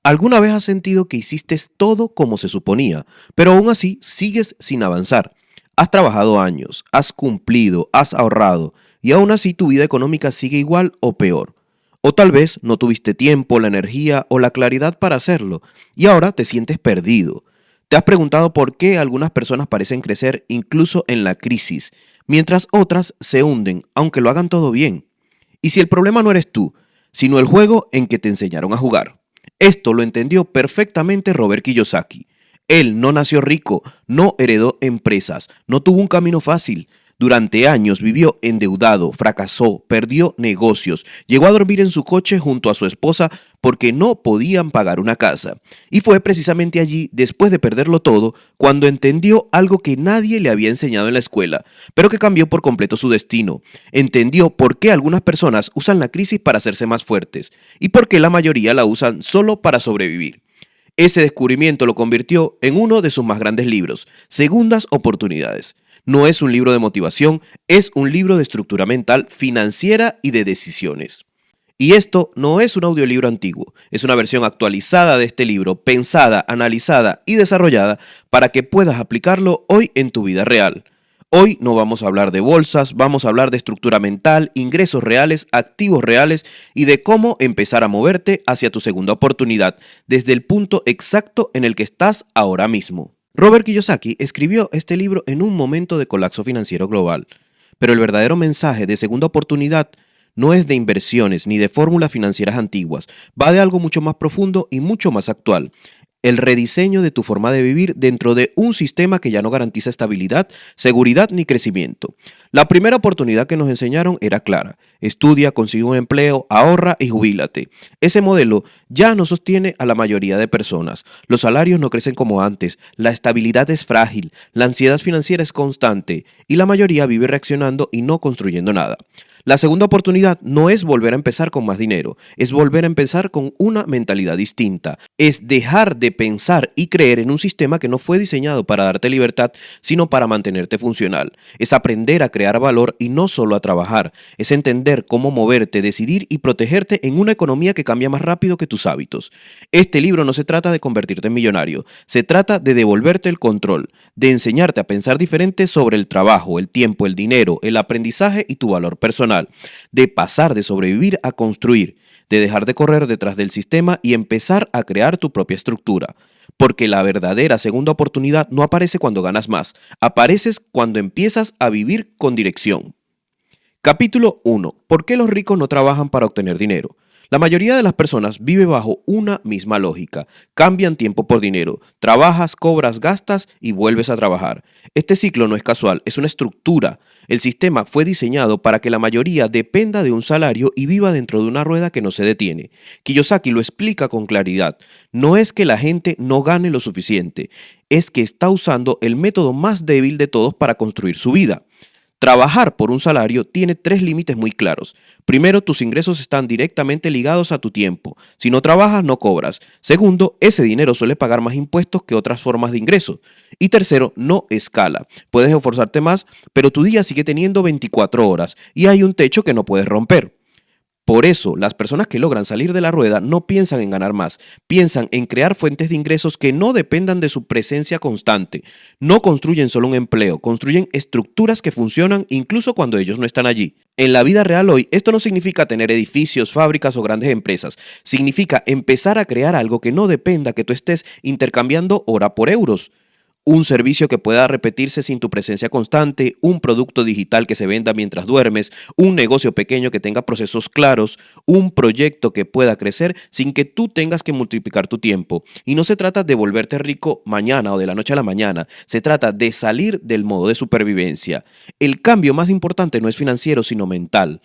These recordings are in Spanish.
¿Alguna vez has sentido que hiciste todo como se suponía, pero aún así sigues sin avanzar? Has trabajado años, has cumplido, has ahorrado, y aún así tu vida económica sigue igual o peor. O tal vez no tuviste tiempo, la energía o la claridad para hacerlo, y ahora te sientes perdido. ¿Te has preguntado por qué algunas personas parecen crecer incluso en la crisis, mientras otras se hunden, aunque lo hagan todo bien? Y si el problema no eres tú, sino el juego en que te enseñaron a jugar. Esto lo entendió perfectamente Robert Kiyosaki. Él no nació rico, no heredó empresas, no tuvo un camino fácil. Durante años vivió endeudado, fracasó, perdió negocios, llegó a dormir en su coche junto a su esposa porque no podían pagar una casa. Y fue precisamente allí, después de perderlo todo, cuando entendió algo que nadie le había enseñado en la escuela, pero que cambió por completo su destino. Entendió por qué algunas personas usan la crisis para hacerse más fuertes y por qué la mayoría la usan solo para sobrevivir. Ese descubrimiento lo convirtió en uno de sus más grandes libros, Segundas Oportunidades. No es un libro de motivación, es un libro de estructura mental, financiera y de decisiones. Y esto no es un audiolibro antiguo, es una versión actualizada de este libro, pensada, analizada y desarrollada para que puedas aplicarlo hoy en tu vida real. Hoy no vamos a hablar de bolsas, vamos a hablar de estructura mental, ingresos reales, activos reales y de cómo empezar a moverte hacia tu segunda oportunidad desde el punto exacto en el que estás ahora mismo. Robert Kiyosaki escribió este libro en un momento de colapso financiero global, pero el verdadero mensaje de segunda oportunidad no es de inversiones ni de fórmulas financieras antiguas, va de algo mucho más profundo y mucho más actual. El rediseño de tu forma de vivir dentro de un sistema que ya no garantiza estabilidad, seguridad ni crecimiento. La primera oportunidad que nos enseñaron era clara: estudia, consigue un empleo, ahorra y jubílate. Ese modelo ya no sostiene a la mayoría de personas. Los salarios no crecen como antes, la estabilidad es frágil, la ansiedad financiera es constante y la mayoría vive reaccionando y no construyendo nada. La segunda oportunidad no es volver a empezar con más dinero, es volver a empezar con una mentalidad distinta, es dejar de pensar y creer en un sistema que no fue diseñado para darte libertad, sino para mantenerte funcional, es aprender a crear valor y no solo a trabajar, es entender cómo moverte, decidir y protegerte en una economía que cambia más rápido que tus hábitos. Este libro no se trata de convertirte en millonario, se trata de devolverte el control, de enseñarte a pensar diferente sobre el trabajo, el tiempo, el dinero, el aprendizaje y tu valor personal, de pasar de sobrevivir a construir, de dejar de correr detrás del sistema y empezar a crear tu propia estructura. Porque la verdadera segunda oportunidad no aparece cuando ganas más, apareces cuando empiezas a vivir con dirección. Capítulo 1. ¿Por qué los ricos no trabajan para obtener dinero? La mayoría de las personas vive bajo una misma lógica. Cambian tiempo por dinero. Trabajas, cobras, gastas y vuelves a trabajar. Este ciclo no es casual, es una estructura. El sistema fue diseñado para que la mayoría dependa de un salario y viva dentro de una rueda que no se detiene. Kiyosaki lo explica con claridad. No es que la gente no gane lo suficiente, es que está usando el método más débil de todos para construir su vida. Trabajar por un salario tiene tres límites muy claros. Primero, tus ingresos están directamente ligados a tu tiempo. Si no trabajas, no cobras. Segundo, ese dinero suele pagar más impuestos que otras formas de ingreso. Y tercero, no escala. Puedes esforzarte más, pero tu día sigue teniendo 24 horas y hay un techo que no puedes romper. Por eso, las personas que logran salir de la rueda no piensan en ganar más, piensan en crear fuentes de ingresos que no dependan de su presencia constante. No construyen solo un empleo, construyen estructuras que funcionan incluso cuando ellos no están allí. En la vida real hoy, esto no significa tener edificios, fábricas o grandes empresas. Significa empezar a crear algo que no dependa que tú estés intercambiando hora por euros. Un servicio que pueda repetirse sin tu presencia constante, un producto digital que se venda mientras duermes, un negocio pequeño que tenga procesos claros, un proyecto que pueda crecer sin que tú tengas que multiplicar tu tiempo. Y no se trata de volverte rico mañana o de la noche a la mañana, se trata de salir del modo de supervivencia. El cambio más importante no es financiero, sino mental.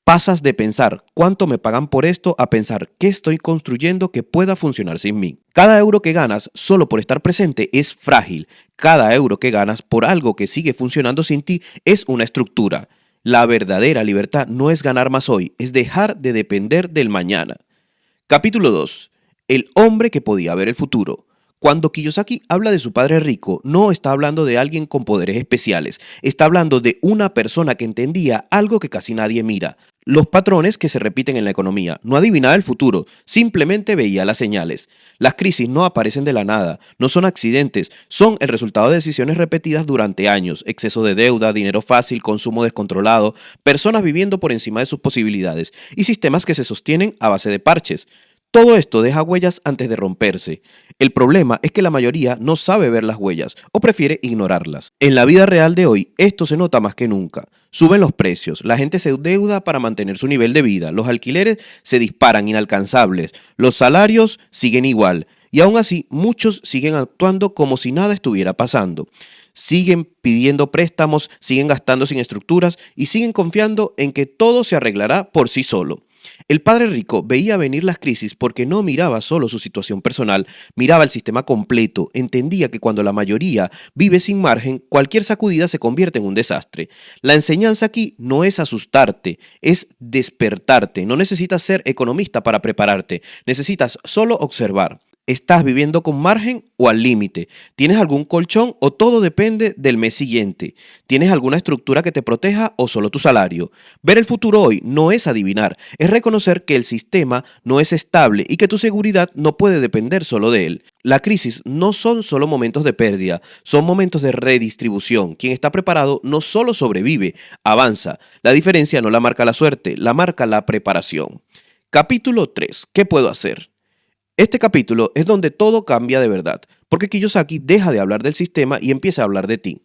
Pasas de pensar cuánto me pagan por esto a pensar qué estoy construyendo que pueda funcionar sin mí. Cada euro que ganas solo por estar presente es frágil. Cada euro que ganas por algo que sigue funcionando sin ti es una estructura. La verdadera libertad no es ganar más hoy, es dejar de depender del mañana. Capítulo 2. El hombre que podía ver el futuro. Cuando Kiyosaki habla de su padre rico, no está hablando de alguien con poderes especiales, está hablando de una persona que entendía algo que casi nadie mira, los patrones que se repiten en la economía. No adivinaba el futuro, simplemente veía las señales. Las crisis no aparecen de la nada, no son accidentes, son el resultado de decisiones repetidas durante años, exceso de deuda, dinero fácil, consumo descontrolado, personas viviendo por encima de sus posibilidades y sistemas que se sostienen a base de parches. Todo esto deja huellas antes de romperse. El problema es que la mayoría no sabe ver las huellas o prefiere ignorarlas. En la vida real de hoy, esto se nota más que nunca. Suben los precios, la gente se endeuda para mantener su nivel de vida, los alquileres se disparan inalcanzables, los salarios siguen igual y aún así muchos siguen actuando como si nada estuviera pasando. Siguen pidiendo préstamos, siguen gastando sin estructuras y siguen confiando en que todo se arreglará por sí solo. El padre rico veía venir las crisis porque no miraba solo su situación personal, miraba el sistema completo, entendía que cuando la mayoría vive sin margen, cualquier sacudida se convierte en un desastre. La enseñanza aquí no es asustarte, es despertarte. No necesitas ser economista para prepararte, necesitas solo observar. ¿Estás viviendo con margen o al límite? ¿Tienes algún colchón o todo depende del mes siguiente? ¿Tienes alguna estructura que te proteja o solo tu salario? Ver el futuro hoy no es adivinar, es reconocer que el sistema no es estable y que tu seguridad no puede depender solo de él. La crisis no son solo momentos de pérdida, son momentos de redistribución. Quien está preparado no solo sobrevive, avanza. La diferencia no la marca la suerte, la marca la preparación. Capítulo 3. ¿Qué puedo hacer? Este capítulo es donde todo cambia de verdad, porque Kiyosaki deja de hablar del sistema y empieza a hablar de ti.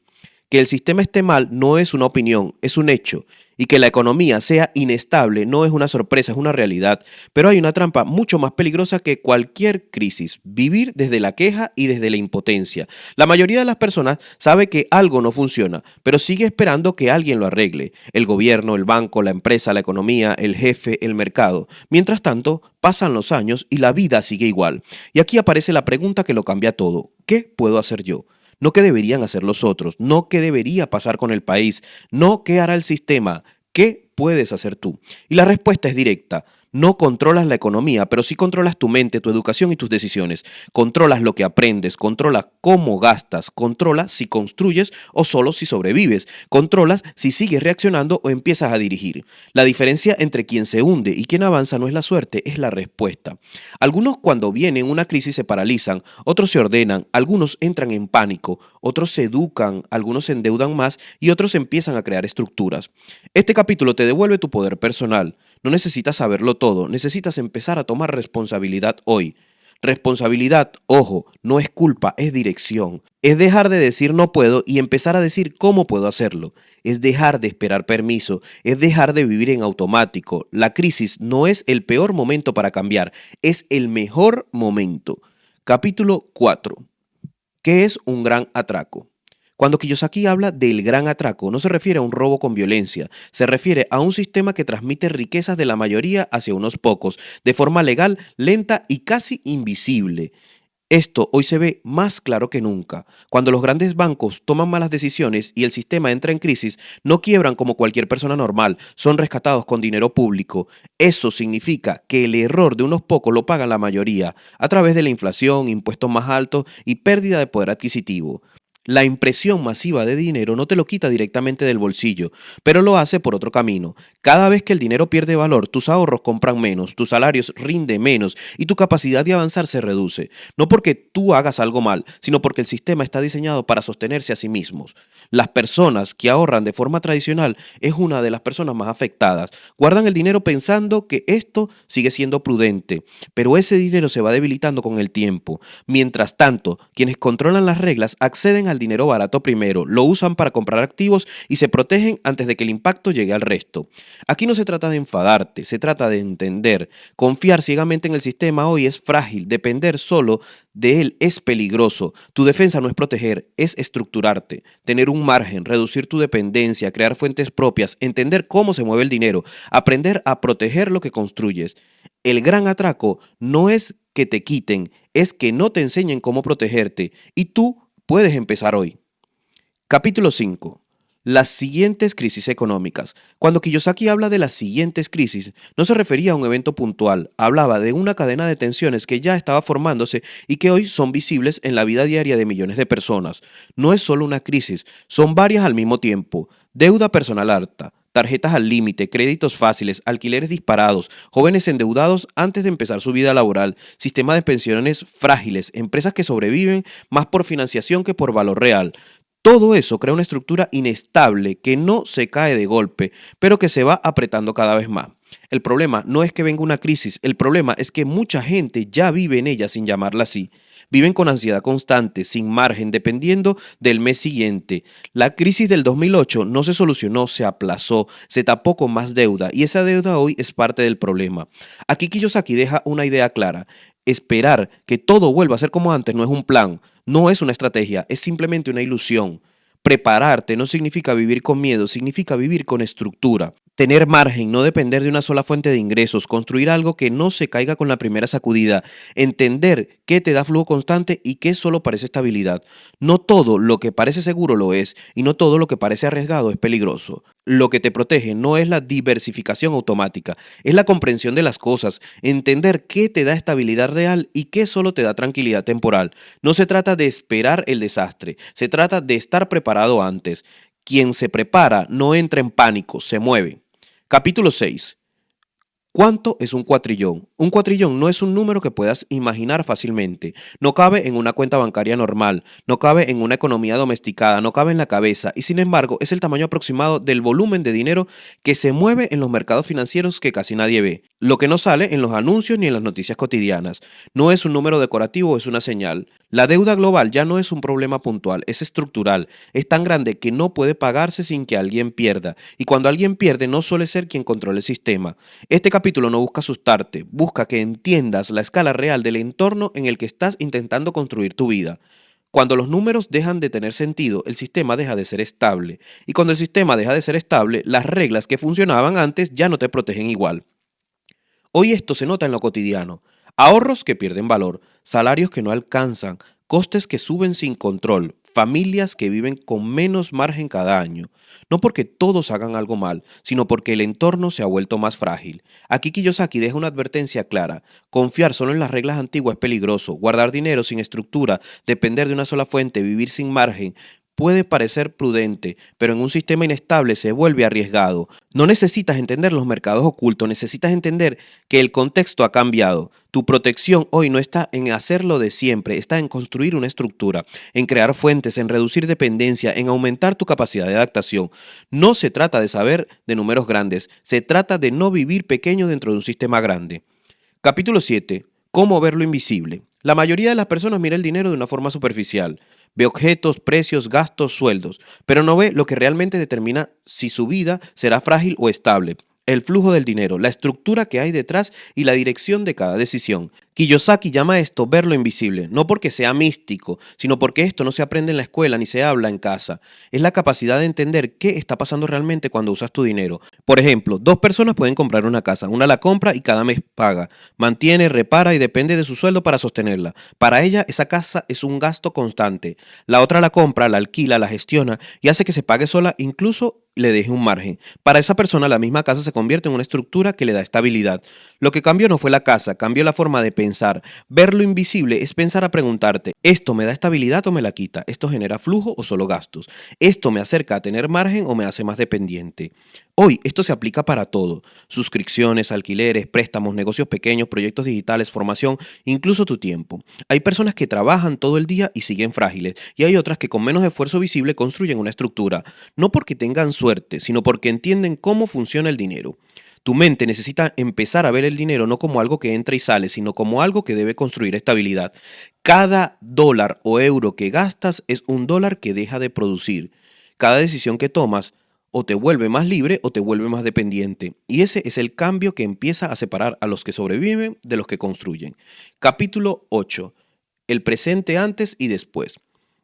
Que el sistema esté mal no es una opinión, es un hecho, y que la economía sea inestable no es una sorpresa, es una realidad, pero hay una trampa mucho más peligrosa que cualquier crisis, vivir desde la queja y desde la impotencia. La mayoría de las personas sabe que algo no funciona, pero sigue esperando que alguien lo arregle, el gobierno, el banco, la empresa, la economía, el jefe, el mercado. Mientras tanto, pasan los años y la vida sigue igual. Y aquí aparece la pregunta que lo cambia todo. ¿Qué puedo hacer yo? No qué deberían hacer los otros, no qué debería pasar con el país, no qué hará el sistema, qué puedes hacer tú. Y la respuesta es directa. No controlas la economía, pero sí controlas tu mente, tu educación y tus decisiones. Controlas lo que aprendes, controlas cómo gastas, controlas si construyes o solo si sobrevives. Controlas si sigues reaccionando o empiezas a dirigir. La diferencia entre quien se hunde y quien avanza no es la suerte, es la respuesta. Algunos cuando viene una crisis se paralizan, otros se ordenan, algunos entran en pánico, otros se educan, algunos se endeudan más y otros empiezan a crear estructuras. Este capítulo te devuelve tu poder personal. No necesitas saberlo todo, necesitas empezar a tomar responsabilidad hoy. Responsabilidad, ojo, no es culpa, es dirección. Es dejar de decir no puedo y empezar a decir cómo puedo hacerlo. Es dejar de esperar permiso, es dejar de vivir en automático. La crisis no es el peor momento para cambiar, es el mejor momento. Capítulo 4. ¿Qué es un gran atraco? Cuando Kiyosaki habla del gran atraco, no se refiere a un robo con violencia, se refiere a un sistema que transmite riquezas de la mayoría hacia unos pocos, de forma legal, lenta y casi invisible. Esto hoy se ve más claro que nunca. Cuando los grandes bancos toman malas decisiones y el sistema entra en crisis, no quiebran como cualquier persona normal, son rescatados con dinero público. Eso significa que el error de unos pocos lo pagan la mayoría, a través de la inflación, impuestos más altos y pérdida de poder adquisitivo. La impresión masiva de dinero no te lo quita directamente del bolsillo, pero lo hace por otro camino. Cada vez que el dinero pierde valor, tus ahorros compran menos, tus salarios rinden menos y tu capacidad de avanzar se reduce. No porque tú hagas algo mal, sino porque el sistema está diseñado para sostenerse a sí mismos. Las personas que ahorran de forma tradicional es una de las personas más afectadas. Guardan el dinero pensando que esto sigue siendo prudente, pero ese dinero se va debilitando con el tiempo. Mientras tanto, quienes controlan las reglas acceden al dinero barato primero, lo usan para comprar activos y se protegen antes de que el impacto llegue al resto. Aquí no se trata de enfadarte, se trata de entender. Confiar ciegamente en el sistema hoy es frágil, depender solo de él es peligroso. Tu defensa no es proteger, es estructurarte, tener un margen, reducir tu dependencia, crear fuentes propias, entender cómo se mueve el dinero, aprender a proteger lo que construyes. El gran atraco no es que te quiten, es que no te enseñen cómo protegerte y tú puedes empezar hoy. Capítulo 5. Las siguientes crisis económicas. Cuando Kiyosaki habla de las siguientes crisis, no se refería a un evento puntual, hablaba de una cadena de tensiones que ya estaba formándose y que hoy son visibles en la vida diaria de millones de personas. No es solo una crisis, son varias al mismo tiempo. Deuda personal alta, tarjetas al límite, créditos fáciles, alquileres disparados, jóvenes endeudados antes de empezar su vida laboral, sistema de pensiones frágiles, empresas que sobreviven más por financiación que por valor real. Todo eso crea una estructura inestable que no se cae de golpe, pero que se va apretando cada vez más. El problema no es que venga una crisis, el problema es que mucha gente ya vive en ella sin llamarla así. Viven con ansiedad constante, sin margen, dependiendo del mes siguiente. La crisis del 2008 no se solucionó, se aplazó, se tapó con más deuda y esa deuda hoy es parte del problema. Aquí Kiyosaki deja una idea clara. Esperar que todo vuelva a ser como antes no es un plan, no es una estrategia, es simplemente una ilusión. Prepararte no significa vivir con miedo, significa vivir con estructura. Tener margen, no depender de una sola fuente de ingresos, construir algo que no se caiga con la primera sacudida, entender qué te da flujo constante y qué solo parece estabilidad. No todo lo que parece seguro lo es y no todo lo que parece arriesgado es peligroso. Lo que te protege no es la diversificación automática, es la comprensión de las cosas, entender qué te da estabilidad real y qué solo te da tranquilidad temporal. No se trata de esperar el desastre, se trata de estar preparado antes. Quien se prepara no entra en pánico, se mueve. Capítulo 6. ¿Cuánto es un cuatrillón? Un cuatrillón no es un número que puedas imaginar fácilmente. No cabe en una cuenta bancaria normal, no cabe en una economía domesticada, no cabe en la cabeza y sin embargo es el tamaño aproximado del volumen de dinero que se mueve en los mercados financieros que casi nadie ve. Lo que no sale en los anuncios ni en las noticias cotidianas. No es un número decorativo, es una señal. La deuda global ya no es un problema puntual, es estructural. Es tan grande que no puede pagarse sin que alguien pierda. Y cuando alguien pierde no suele ser quien controla el sistema. Este capítulo no busca asustarte, busca que entiendas la escala real del entorno en el que estás intentando construir tu vida. Cuando los números dejan de tener sentido, el sistema deja de ser estable. Y cuando el sistema deja de ser estable, las reglas que funcionaban antes ya no te protegen igual. Hoy esto se nota en lo cotidiano. Ahorros que pierden valor, salarios que no alcanzan, costes que suben sin control, familias que viven con menos margen cada año. No porque todos hagan algo mal, sino porque el entorno se ha vuelto más frágil. Aquí Kiyosaki deja una advertencia clara. Confiar solo en las reglas antiguas es peligroso. Guardar dinero sin estructura, depender de una sola fuente, vivir sin margen, puede parecer prudente, pero en un sistema inestable se vuelve arriesgado. No necesitas entender los mercados ocultos, necesitas entender que el contexto ha cambiado. Tu protección hoy no está en hacerlo de siempre, está en construir una estructura, en crear fuentes, en reducir dependencia, en aumentar tu capacidad de adaptación. No se trata de saber de números grandes, se trata de no vivir pequeño dentro de un sistema grande. Capítulo 7. ¿Cómo ver lo invisible? La mayoría de las personas mira el dinero de una forma superficial. Ve objetos, precios, gastos, sueldos, pero no ve lo que realmente determina si su vida será frágil o estable. El flujo del dinero, la estructura que hay detrás y la dirección de cada decisión. Kiyosaki llama esto ver lo invisible, no porque sea místico, sino porque esto no se aprende en la escuela ni se habla en casa. Es la capacidad de entender qué está pasando realmente cuando usas tu dinero. Por ejemplo, dos personas pueden comprar una casa, una la compra y cada mes paga, mantiene, repara y depende de su sueldo para sostenerla. Para ella esa casa es un gasto constante. La otra la compra, la alquila, la gestiona y hace que se pague sola, incluso le deje un margen. Para esa persona la misma casa se convierte en una estructura que le da estabilidad. Lo que cambió no fue la casa, cambió la forma de pensar. Ver lo invisible es pensar a preguntarte, ¿esto me da estabilidad o me la quita? ¿Esto genera flujo o solo gastos? ¿Esto me acerca a tener margen o me hace más dependiente? Hoy esto se aplica para todo. Suscripciones, alquileres, préstamos, negocios pequeños, proyectos digitales, formación, incluso tu tiempo. Hay personas que trabajan todo el día y siguen frágiles y hay otras que con menos esfuerzo visible construyen una estructura, no porque tengan suerte, sino porque entienden cómo funciona el dinero. Tu mente necesita empezar a ver el dinero no como algo que entra y sale, sino como algo que debe construir estabilidad. Cada dólar o euro que gastas es un dólar que deja de producir. Cada decisión que tomas o te vuelve más libre o te vuelve más dependiente. Y ese es el cambio que empieza a separar a los que sobreviven de los que construyen. Capítulo 8. El presente antes y después.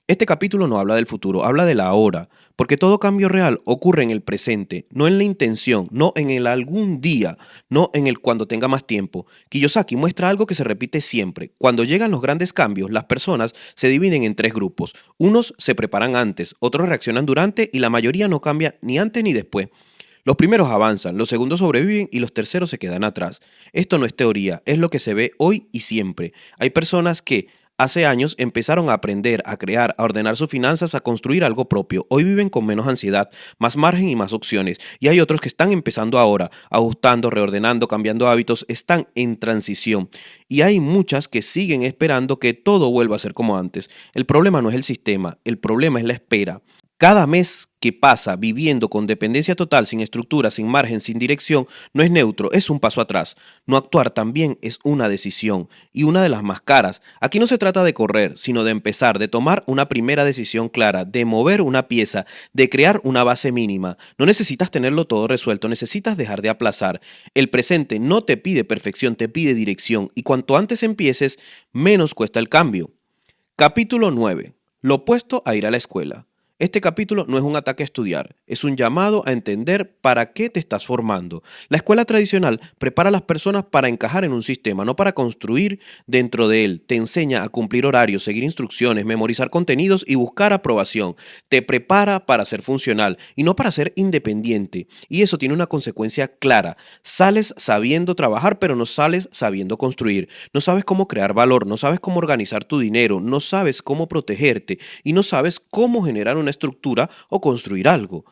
Este capítulo no habla del futuro, habla de la ahora, porque todo cambio real ocurre en el presente, no en la intención, no en el algún día, no en el cuando tenga más tiempo. Kiyosaki muestra algo que se repite siempre. Cuando llegan los grandes cambios, las personas se dividen en tres grupos. Unos se preparan antes, otros reaccionan durante y la mayoría no cambia ni antes ni después. Los primeros avanzan, los segundos sobreviven y los terceros se quedan atrás. Esto no es teoría, es lo que se ve hoy y siempre. Hay personas que Hace años empezaron a aprender, a crear, a ordenar sus finanzas, a construir algo propio. Hoy viven con menos ansiedad, más margen y más opciones. Y hay otros que están empezando ahora, ajustando, reordenando, cambiando hábitos, están en transición. Y hay muchas que siguen esperando que todo vuelva a ser como antes. El problema no es el sistema, el problema es la espera. Cada mes que pasa viviendo con dependencia total, sin estructura, sin margen, sin dirección, no es neutro, es un paso atrás. No actuar también es una decisión y una de las más caras. Aquí no se trata de correr, sino de empezar, de tomar una primera decisión clara, de mover una pieza, de crear una base mínima. No necesitas tenerlo todo resuelto, necesitas dejar de aplazar. El presente no te pide perfección, te pide dirección y cuanto antes empieces, menos cuesta el cambio. Capítulo 9. Lo opuesto a ir a la escuela. Este capítulo no es un ataque a estudiar, es un llamado a entender para qué te estás formando. La escuela tradicional prepara a las personas para encajar en un sistema, no para construir dentro de él. Te enseña a cumplir horarios, seguir instrucciones, memorizar contenidos y buscar aprobación. Te prepara para ser funcional y no para ser independiente. Y eso tiene una consecuencia clara. Sales sabiendo trabajar, pero no sales sabiendo construir. No sabes cómo crear valor, no sabes cómo organizar tu dinero, no sabes cómo protegerte y no sabes cómo generar una estructura o construir algo.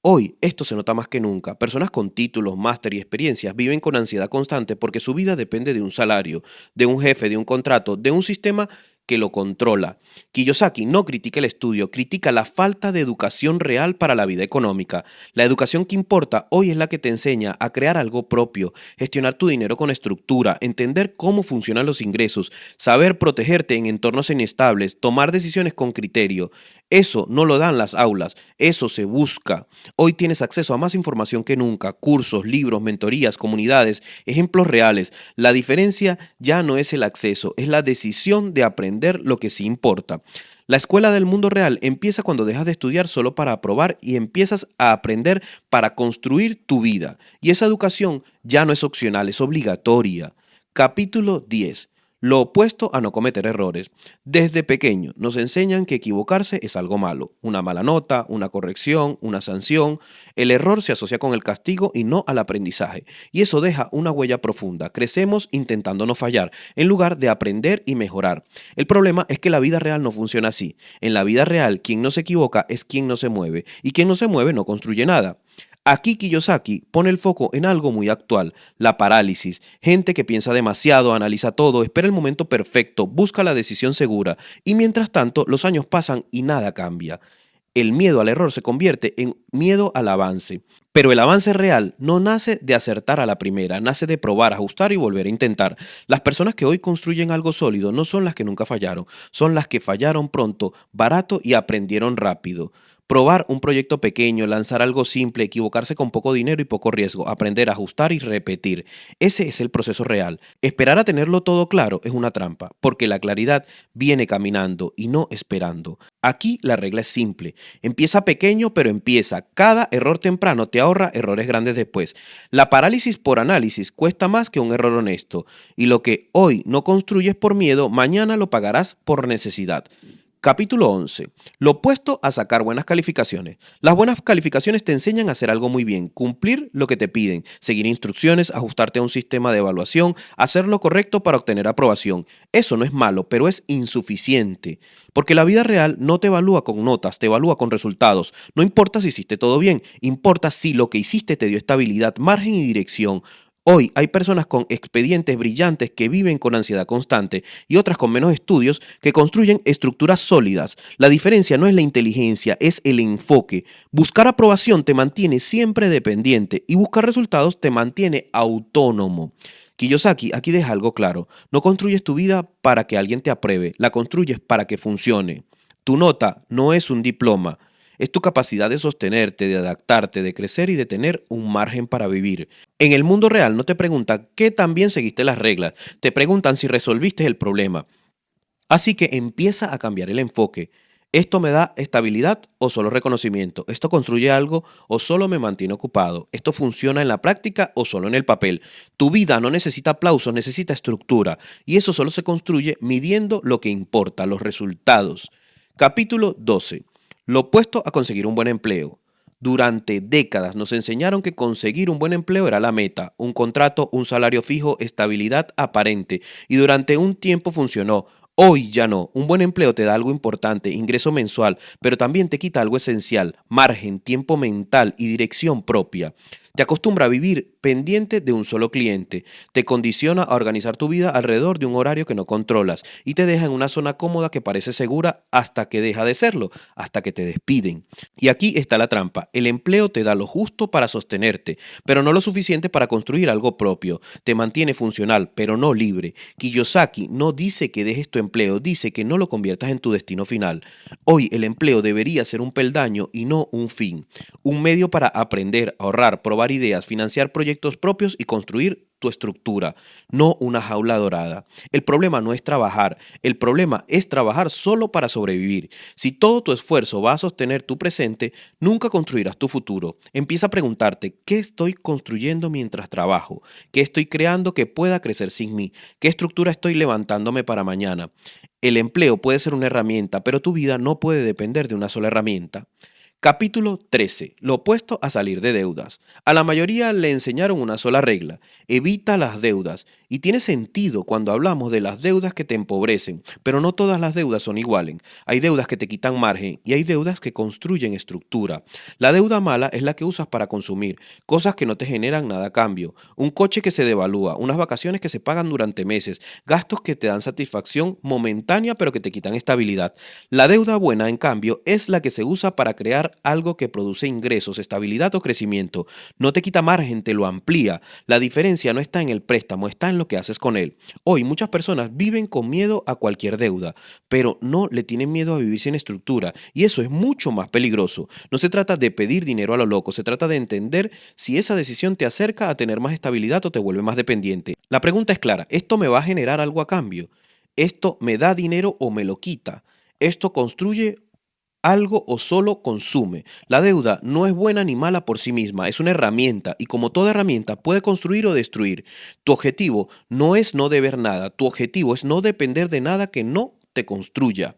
Hoy esto se nota más que nunca. Personas con títulos, máster y experiencias viven con ansiedad constante porque su vida depende de un salario, de un jefe, de un contrato, de un sistema que lo controla. Kiyosaki no critica el estudio, critica la falta de educación real para la vida económica. La educación que importa hoy es la que te enseña a crear algo propio, gestionar tu dinero con estructura, entender cómo funcionan los ingresos, saber protegerte en entornos inestables, tomar decisiones con criterio. Eso no lo dan las aulas, eso se busca. Hoy tienes acceso a más información que nunca, cursos, libros, mentorías, comunidades, ejemplos reales. La diferencia ya no es el acceso, es la decisión de aprender lo que sí importa. La escuela del mundo real empieza cuando dejas de estudiar solo para aprobar y empiezas a aprender para construir tu vida. Y esa educación ya no es opcional, es obligatoria. Capítulo 10. Lo opuesto a no cometer errores. Desde pequeño nos enseñan que equivocarse es algo malo. Una mala nota, una corrección, una sanción. El error se asocia con el castigo y no al aprendizaje. Y eso deja una huella profunda. Crecemos intentando no fallar, en lugar de aprender y mejorar. El problema es que la vida real no funciona así. En la vida real, quien no se equivoca es quien no se mueve. Y quien no se mueve no construye nada. Aquí Kiyosaki pone el foco en algo muy actual, la parálisis. Gente que piensa demasiado, analiza todo, espera el momento perfecto, busca la decisión segura y mientras tanto los años pasan y nada cambia. El miedo al error se convierte en miedo al avance. Pero el avance real no nace de acertar a la primera, nace de probar, ajustar y volver a intentar. Las personas que hoy construyen algo sólido no son las que nunca fallaron, son las que fallaron pronto, barato y aprendieron rápido. Probar un proyecto pequeño, lanzar algo simple, equivocarse con poco dinero y poco riesgo, aprender a ajustar y repetir. Ese es el proceso real. Esperar a tenerlo todo claro es una trampa, porque la claridad viene caminando y no esperando. Aquí la regla es simple. Empieza pequeño, pero empieza. Cada error temprano te ahorra errores grandes después. La parálisis por análisis cuesta más que un error honesto. Y lo que hoy no construyes por miedo, mañana lo pagarás por necesidad. Capítulo 11. Lo opuesto a sacar buenas calificaciones. Las buenas calificaciones te enseñan a hacer algo muy bien, cumplir lo que te piden, seguir instrucciones, ajustarte a un sistema de evaluación, hacer lo correcto para obtener aprobación. Eso no es malo, pero es insuficiente. Porque la vida real no te evalúa con notas, te evalúa con resultados. No importa si hiciste todo bien, importa si lo que hiciste te dio estabilidad, margen y dirección. Hoy hay personas con expedientes brillantes que viven con ansiedad constante y otras con menos estudios que construyen estructuras sólidas. La diferencia no es la inteligencia, es el enfoque. Buscar aprobación te mantiene siempre dependiente y buscar resultados te mantiene autónomo. Kiyosaki aquí deja algo claro. No construyes tu vida para que alguien te apruebe, la construyes para que funcione. Tu nota no es un diploma. Es tu capacidad de sostenerte, de adaptarte, de crecer y de tener un margen para vivir. En el mundo real no te preguntan qué tan bien seguiste las reglas, te preguntan si resolviste el problema. Así que empieza a cambiar el enfoque. ¿Esto me da estabilidad o solo reconocimiento? ¿Esto construye algo o solo me mantiene ocupado? ¿Esto funciona en la práctica o solo en el papel? Tu vida no necesita aplausos, necesita estructura. Y eso solo se construye midiendo lo que importa, los resultados. Capítulo 12. Lo opuesto a conseguir un buen empleo. Durante décadas nos enseñaron que conseguir un buen empleo era la meta, un contrato, un salario fijo, estabilidad aparente, y durante un tiempo funcionó. Hoy ya no. Un buen empleo te da algo importante, ingreso mensual, pero también te quita algo esencial, margen, tiempo mental y dirección propia. Te acostumbra a vivir pendiente de un solo cliente, te condiciona a organizar tu vida alrededor de un horario que no controlas y te deja en una zona cómoda que parece segura hasta que deja de serlo, hasta que te despiden. Y aquí está la trampa. El empleo te da lo justo para sostenerte, pero no lo suficiente para construir algo propio. Te mantiene funcional, pero no libre. Kiyosaki no dice que dejes tu empleo, dice que no lo conviertas en tu destino final. Hoy el empleo debería ser un peldaño y no un fin. Un medio para aprender, ahorrar, probar ideas, financiar proyectos propios y construir tu estructura, no una jaula dorada. El problema no es trabajar, el problema es trabajar solo para sobrevivir. Si todo tu esfuerzo va a sostener tu presente, nunca construirás tu futuro. Empieza a preguntarte, ¿qué estoy construyendo mientras trabajo? ¿Qué estoy creando que pueda crecer sin mí? ¿Qué estructura estoy levantándome para mañana? El empleo puede ser una herramienta, pero tu vida no puede depender de una sola herramienta. Capítulo 13. Lo opuesto a salir de deudas. A la mayoría le enseñaron una sola regla: evita las deudas. Y tiene sentido cuando hablamos de las deudas que te empobrecen, pero no todas las deudas son iguales. Hay deudas que te quitan margen y hay deudas que construyen estructura. La deuda mala es la que usas para consumir, cosas que no te generan nada a cambio. Un coche que se devalúa, unas vacaciones que se pagan durante meses, gastos que te dan satisfacción momentánea pero que te quitan estabilidad. La deuda buena, en cambio, es la que se usa para crear algo que produce ingresos, estabilidad o crecimiento. No te quita margen, te lo amplía. La diferencia no está en el préstamo, está en lo que haces con él. Hoy muchas personas viven con miedo a cualquier deuda, pero no le tienen miedo a vivir sin estructura, y eso es mucho más peligroso. No se trata de pedir dinero a lo loco, se trata de entender si esa decisión te acerca a tener más estabilidad o te vuelve más dependiente. La pregunta es clara: ¿esto me va a generar algo a cambio? ¿Esto me da dinero o me lo quita? ¿Esto construye algo o solo consume? La deuda no es buena ni mala por sí misma, es una herramienta y como toda herramienta puede construir o destruir. Tu objetivo no es no deber nada, tu objetivo es no depender de nada que no te construya.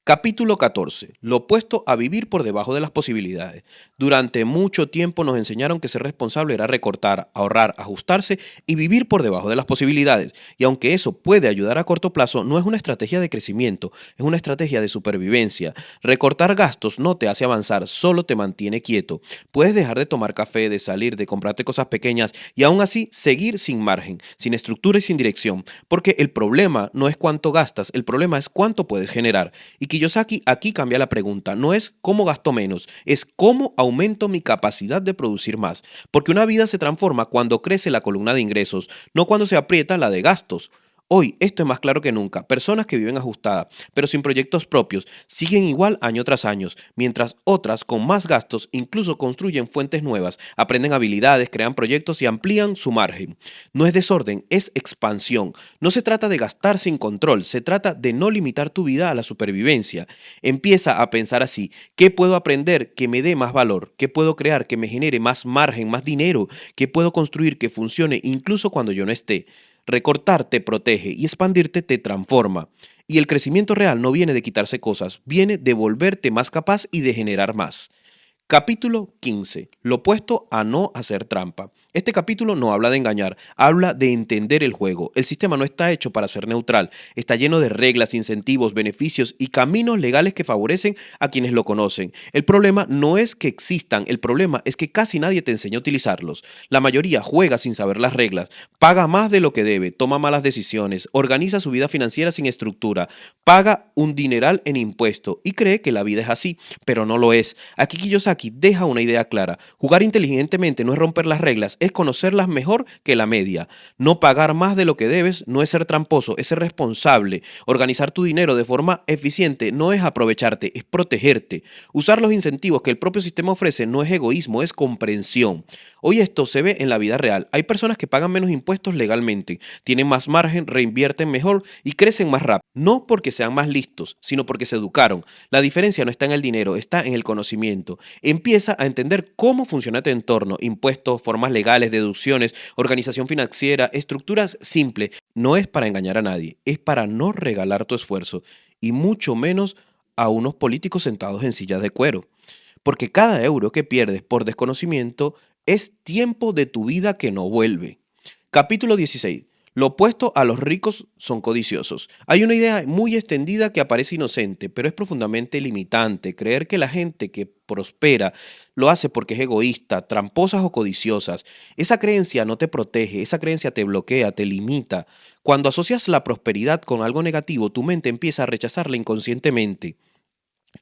Capítulo 14. Lo opuesto a vivir por debajo de las posibilidades. Durante mucho tiempo nos enseñaron que ser responsable era recortar, ahorrar, ajustarse y vivir por debajo de las posibilidades. Y aunque eso puede ayudar a corto plazo, no es una estrategia de crecimiento, es una estrategia de supervivencia. Recortar gastos no te hace avanzar, solo te mantiene quieto. Puedes dejar de tomar café, de salir, de comprarte cosas pequeñas y aún así seguir sin margen, sin estructura y sin dirección. Porque el problema no es cuánto gastas, el problema es cuánto puedes generar. Y Kiyosaki aquí cambia la pregunta: no es cómo gasto menos, es cómo aumento mi capacidad de producir más. Porque una vida se transforma cuando crece la columna de ingresos, no cuando se aprieta la de gastos. Hoy esto es más claro que nunca. Personas que viven ajustadas, pero sin proyectos propios, siguen igual año tras año, mientras otras con más gastos incluso construyen fuentes nuevas, aprenden habilidades, crean proyectos y amplían su margen. No es desorden, es expansión. No se trata de gastar sin control, se trata de no limitar tu vida a la supervivencia. Empieza a pensar así: ¿qué puedo aprender que me dé más valor? ¿Qué puedo crear que me genere más margen, más dinero? ¿Qué puedo construir que funcione incluso cuando yo no esté? Recortar te protege y expandirte te transforma. Y el crecimiento real no viene de quitarse cosas, viene de volverte más capaz y de generar más. Capítulo 15. Lo opuesto a no hacer trampa. Este capítulo no habla de engañar, habla de entender el juego. El sistema no está hecho para ser neutral, está lleno de reglas, incentivos, beneficios y caminos legales que favorecen a quienes lo conocen. El problema no es que existan, el problema es que casi nadie te enseña a utilizarlos. La mayoría juega sin saber las reglas, paga más de lo que debe, toma malas decisiones, organiza su vida financiera sin estructura, paga un dineral en impuesto y cree que la vida es así, pero no lo es. Aquí Kiyosaki deja una idea clara: jugar inteligentemente no es romper las reglas, es conocerlas mejor que la media. No pagar más de lo que debes no es ser tramposo, es ser responsable. Organizar tu dinero de forma eficiente no es aprovecharte, es protegerte. Usar los incentivos que el propio sistema ofrece no es egoísmo, es comprensión. Hoy esto se ve en la vida real. Hay personas que pagan menos impuestos legalmente, tienen más margen, reinvierten mejor y crecen más rápido. No porque sean más listos, sino porque se educaron. La diferencia no está en el dinero, está en el conocimiento. Empieza a entender cómo funciona tu entorno: impuestos, formas legales, deducciones, organización financiera, estructuras simples. No es para engañar a nadie, es para no regalar tu esfuerzo y mucho menos a unos políticos sentados en sillas de cuero. Porque cada euro que pierdes por desconocimiento es tiempo de tu vida que no vuelve. Capítulo 16. Lo opuesto a los ricos son codiciosos. Hay una idea muy extendida que aparece inocente, pero es profundamente limitante. Creer que la gente que prospera lo hace porque es egoísta, tramposas o codiciosas. Esa creencia no te protege, esa creencia te bloquea, te limita. Cuando asocias la prosperidad con algo negativo, tu mente empieza a rechazarla inconscientemente.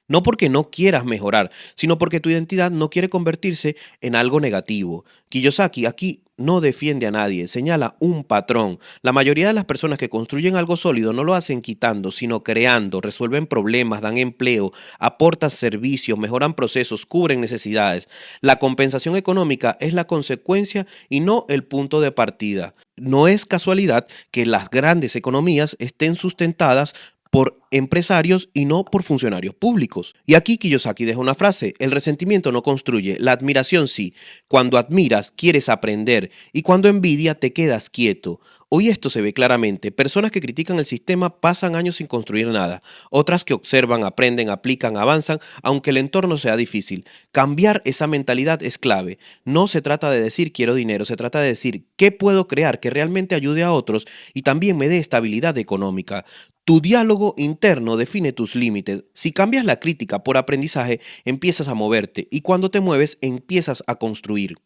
No porque no quieras mejorar, sino porque tu identidad no quiere convertirse en algo negativo. Kiyosaki aquí no defiende a nadie, señala un patrón. La mayoría de las personas que construyen algo sólido no lo hacen quitando, sino creando, resuelven problemas, dan empleo, aportan servicios, mejoran procesos, cubren necesidades. La compensación económica es la consecuencia y no el punto de partida. No es casualidad que las grandes economías estén sustentadas por empresarios y no por funcionarios públicos. Y aquí Kiyosaki deja una frase: el resentimiento no construye, la admiración sí. Cuando admiras, quieres aprender, y cuando envidia, te quedas quieto. Hoy esto se ve claramente. Personas que critican el sistema pasan años sin construir nada. Otras que observan, aprenden, aplican, avanzan, aunque el entorno sea difícil. Cambiar esa mentalidad es clave. No se trata de decir quiero dinero, se trata de decir qué puedo crear que realmente ayude a otros y también me dé estabilidad económica. Tu diálogo interno define tus límites. Si cambias la crítica por aprendizaje, empiezas a moverte y cuando te mueves, empiezas a construir.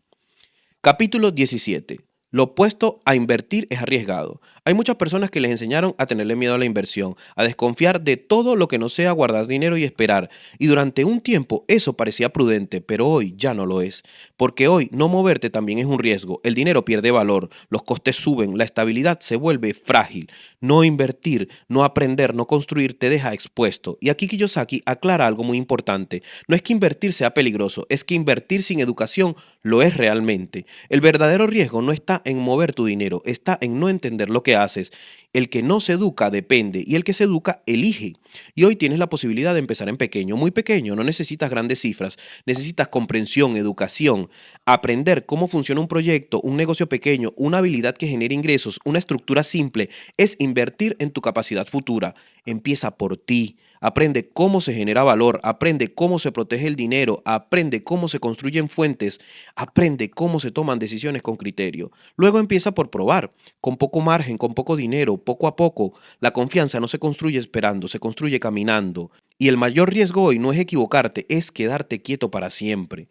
Capítulo 17. Lo opuesto a invertir es arriesgado. Hay muchas personas que les enseñaron a tenerle miedo a la inversión, a desconfiar de todo lo que no sea guardar dinero y esperar. Y durante un tiempo eso parecía prudente, pero hoy ya no lo es. Porque hoy no moverte también es un riesgo. El dinero pierde valor, los costes suben, la estabilidad se vuelve frágil. No invertir, no aprender, no construir te deja expuesto. Y aquí Kiyosaki aclara algo muy importante. No es que invertir sea peligroso, es que invertir sin educación lo es realmente. El verdadero riesgo no está en mover tu dinero, está en no entender lo que haces. El que no se educa depende y el que se educa elige. Y hoy tienes la posibilidad de empezar en pequeño, muy pequeño, no necesitas grandes cifras, necesitas comprensión, educación, aprender cómo funciona un proyecto, un negocio pequeño, una habilidad que genere ingresos, una estructura simple, es invertir en tu capacidad futura. Empieza por ti. Aprende cómo se genera valor, aprende cómo se protege el dinero, aprende cómo se construyen fuentes, aprende cómo se toman decisiones con criterio. Luego empieza por probar, con poco margen, con poco dinero, poco a poco. La confianza no se construye esperando, se construye caminando. Y el mayor riesgo hoy no es equivocarte, es quedarte quieto para siempre.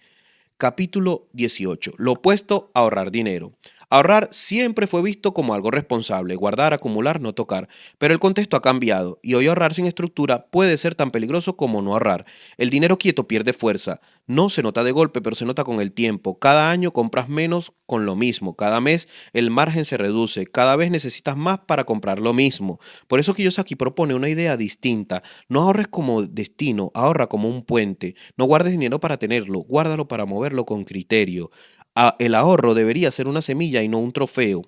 Capítulo 18. Lo opuesto a ahorrar dinero. Ahorrar siempre fue visto como algo responsable, guardar, acumular, no tocar, pero el contexto ha cambiado y hoy ahorrar sin estructura puede ser tan peligroso como no ahorrar. El dinero quieto pierde fuerza, no se nota de golpe, pero se nota con el tiempo. Cada año compras menos con lo mismo, cada mes el margen se reduce, cada vez necesitas más para comprar lo mismo. Por eso Kiyosaki propone una idea distinta. No ahorres como destino, ahorra como un puente. No guardes dinero para tenerlo, guárdalo para moverlo con criterio. El ahorro debería ser una semilla y no un trofeo.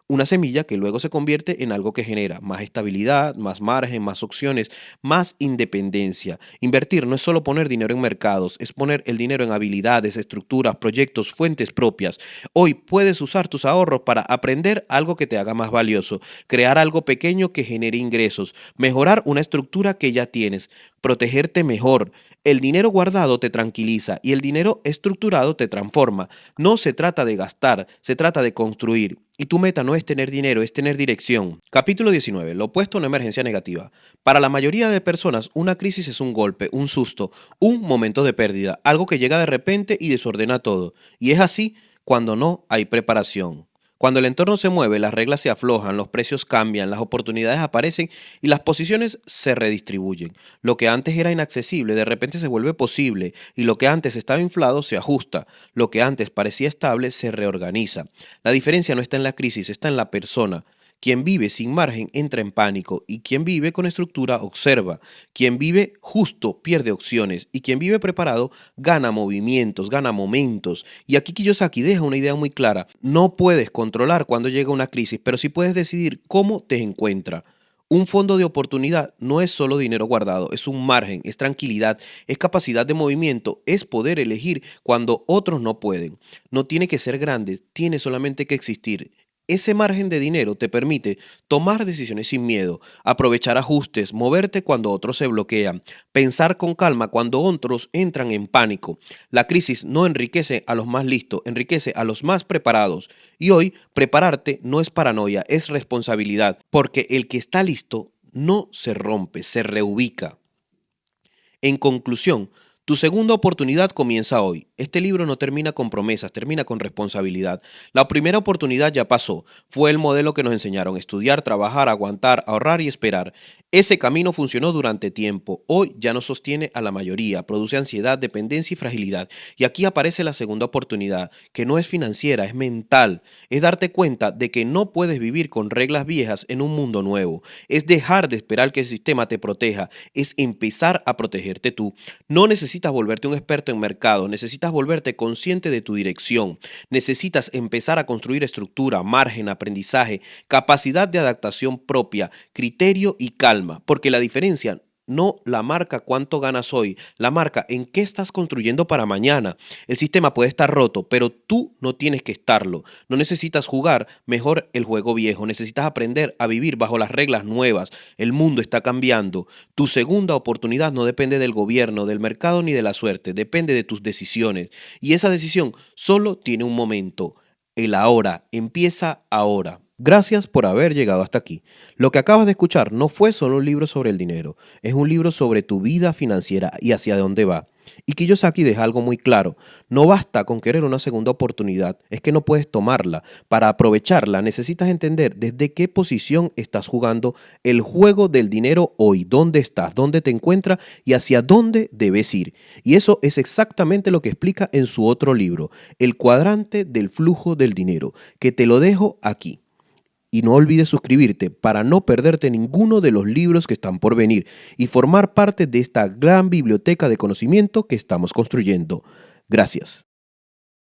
Una semilla que luego se convierte en algo que genera más estabilidad, más margen, más opciones, más independencia. Invertir no es solo poner dinero en mercados, es poner el dinero en habilidades, estructuras, proyectos, fuentes propias. Hoy puedes usar tus ahorros para aprender algo que te haga más valioso, crear algo pequeño que genere ingresos, mejorar una estructura que ya tienes, protegerte mejor. El dinero guardado te tranquiliza y el dinero estructurado te transforma. No se trata de gastar, se trata de construir. Y tu meta no es tener dinero, es tener dirección. Capítulo 19. Lo opuesto a una emergencia negativa. Para la mayoría de personas, una crisis es un golpe, un susto, un momento de pérdida, algo que llega de repente y desordena todo. Y es así cuando no hay preparación. Cuando el entorno se mueve, las reglas se aflojan, los precios cambian, las oportunidades aparecen y las posiciones se redistribuyen. Lo que antes era inaccesible de repente se vuelve posible y lo que antes estaba inflado se ajusta. Lo que antes parecía estable se reorganiza. La diferencia no está en la crisis, está en la persona. Quien vive sin margen entra en pánico y quien vive con estructura observa. Quien vive justo pierde opciones y quien vive preparado gana movimientos, gana momentos. Y aquí Kiyosaki deja una idea muy clara. No puedes controlar cuando llega una crisis, pero sí puedes decidir cómo te encuentra. Un fondo de oportunidad no es solo dinero guardado, es un margen, es tranquilidad, es capacidad de movimiento, es poder elegir cuando otros no pueden. No tiene que ser grande, tiene solamente que existir. ese margen de dinero te permite tomar decisiones sin miedo, aprovechar ajustes, moverte cuando otros se bloquean, pensar con calma cuando otros entran en pánico. La crisis no enriquece a los más listos, enriquece a los más preparados. Y hoy, prepararte no es paranoia, es responsabilidad, porque el que está listo no se rompe, se reubica. En conclusión, tu segunda oportunidad comienza hoy. Este libro no termina con promesas, termina con responsabilidad. La primera oportunidad ya pasó. Fue el modelo que nos enseñaron: estudiar, trabajar, aguantar, ahorrar y esperar. Ese camino funcionó durante tiempo. Hoy ya no sostiene a la mayoría, produce ansiedad, dependencia y fragilidad. Y aquí aparece la segunda oportunidad, que no es financiera, es mental. Es darte cuenta de que no puedes vivir con reglas viejas en un mundo nuevo. Es dejar de esperar que el sistema te proteja. Es empezar a protegerte tú. No necesitas volverte un experto en mercado, necesitas volverte consciente de tu dirección. Necesitas empezar a construir estructura, margen, aprendizaje, capacidad de adaptación propia, criterio y calma, porque la diferencia no la marca cuánto ganas hoy, la marca en qué estás construyendo para mañana. El sistema puede estar roto, pero tú no tienes que estarlo. No necesitas jugar mejor el juego viejo, necesitas aprender a vivir bajo las reglas nuevas. El mundo está cambiando. Tu segunda oportunidad no depende del gobierno, del mercado ni de la suerte, depende de tus decisiones. Y esa decisión solo tiene un momento. El ahora empieza ahora. Gracias por haber llegado hasta aquí. Lo que acabas de escuchar no fue solo un libro sobre el dinero, es un libro sobre tu vida financiera y hacia dónde va. Y Kiyosaki deja algo muy claro: no basta con querer una segunda oportunidad, es que no puedes tomarla. Para aprovecharla necesitas entender desde qué posición estás jugando el juego del dinero hoy, dónde estás, dónde te encuentras y hacia dónde debes ir. Y eso es exactamente lo que explica en su otro libro, El cuadrante del flujo del dinero, que te lo dejo aquí. Y no olvides suscribirte para no perderte ninguno de los libros que están por venir y formar parte de esta gran biblioteca de conocimiento que estamos construyendo. Gracias.